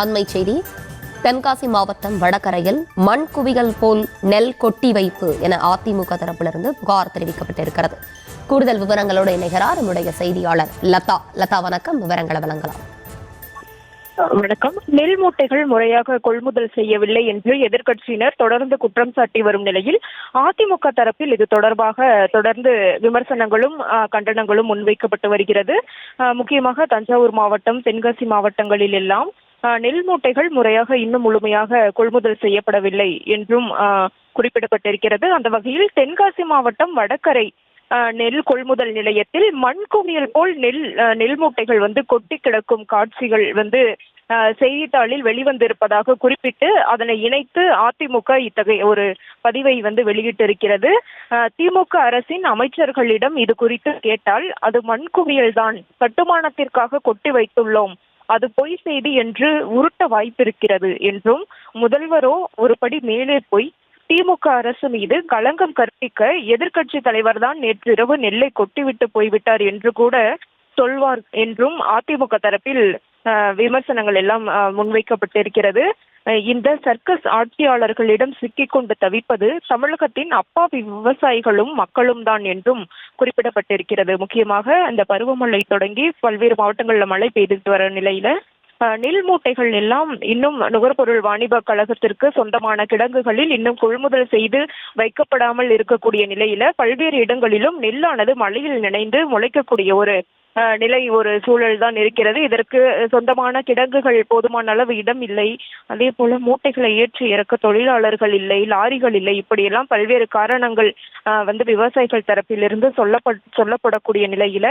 அண்மைச் செய்தி. தென்காசி மாவட்டம் வடகரையில் மண் குவியல் போல் நெல் கொட்டி வைப்பு என அதிமுக தரப்பிலிருந்து புகார் தெரிவிக்கப்பட்டிருக்கிறது. கூடுதல் விவரங்களோடு இணைகிறார் நம்முடைய செய்தியாளர் லதா. லதா, வணக்கம். விவரங்களை வழங்கலாம். வணக்கம். நெல் மூட்டைகள் முறையாக கொள்முதல் செய்யவில்லை என்று எதிர்க்கட்சியினர் தொடர்ந்து குற்றம் சாட்டி வரும் நிலையில் அதிமுக தரப்பில் இது தொடர்பாக தொடர்ந்து விமர்சனங்களும் கண்டனங்களும் முன்வைக்கப்பட்டு வருகிறது. முக்கியமாக தஞ்சாவூர் மாவட்டம், தென்காசி மாவட்டங்களில் எல்லாம் நெல் மூட்டைகள் முறையாக இன்னும் முழுமையாக கொள்முதல் செய்யப்படவில்லை என்றும் குறிப்பிடப்பட்டிருக்கிறது. அந்த வகையில் தென்காசி மாவட்டம் வடகரை நெல் கொள்முதல் நிலையத்தில் மண் குவியல் போல் நெல் மூட்டைகள் கொட்டி கிடக்கும் காட்சிகள் செய்தித்தாளில் வெளிவந்திருப்பதாக குறிப்பிட்டு அதனை இணைத்து அதிமுக இத்தகைய ஒரு பதிவை வெளியிட்டிருக்கிறது. திமுக அரசின் அமைச்சர்களிடம் இது குறித்து கேட்டால் அது மண் குவியல் தான், கட்டுமானத்திற்காக கொட்டி வைத்துள்ளோம், அது பொய் செய்தி என்று உருட்ட வாய்ப்பிருக்கிறது என்றும், முதல்வரோ ஒரு படி மேலே போய் திமுக அரசு மீது களங்கம் கற்பிக்க எதிர்க்கட்சி தலைவர் தான் நேற்றிரவு நெல்லை கொட்டிவிட்டு போய்விட்டார் என்று கூட சொல்வார் என்றும் அதிமுக தரப்பில் விமர்சனங்கள் எல்லாம் முன்வைக்கப்பட்டிருக்கிறது. இந்த சர்க்கஸ் ஆட்சியாளர்களிடம் சிக்கிக்கொண்டு தவிப்பது தமிழகத்தின் அப்பாவி விவசாயிகளும் மக்களும் தான் என்றும் குறிப்பிடப்பட்டிருக்கிறது. முக்கியமாக இந்த பருவமழை தொடங்கி பல்வேறு மாவட்டங்களில் மழை பெய்துட்டு வர நிலையில நெல் மூட்டைகள் எல்லாம் இன்னும் நுகர்பொருள் வாணிப கழகத்திற்கு சொந்தமான கிடங்குகளில் இன்னும் கொள்முதல் செய்து வைக்கப்படாமல் இருக்கக்கூடிய நிலையில பல்வேறு இடங்களிலும் நெல்லானது மழையில் நினைந்து முளைக்கக்கூடிய ஒரு சூழல் தான் இருக்கிறது. இதற்கு சொந்தமான கிடங்குகள் போதுமான அளவு இடம் இல்லை. அதே போல மூட்டைகளை ஏற்றி இறக்க தொழிலாளர்கள் இல்லை, லாரிகள் இல்லை. இப்படியெல்லாம் பல்வேறு காரணங்கள் விவசாயிகள் தரப்பிலிருந்து சொல்லப்படக்கூடிய நிலையில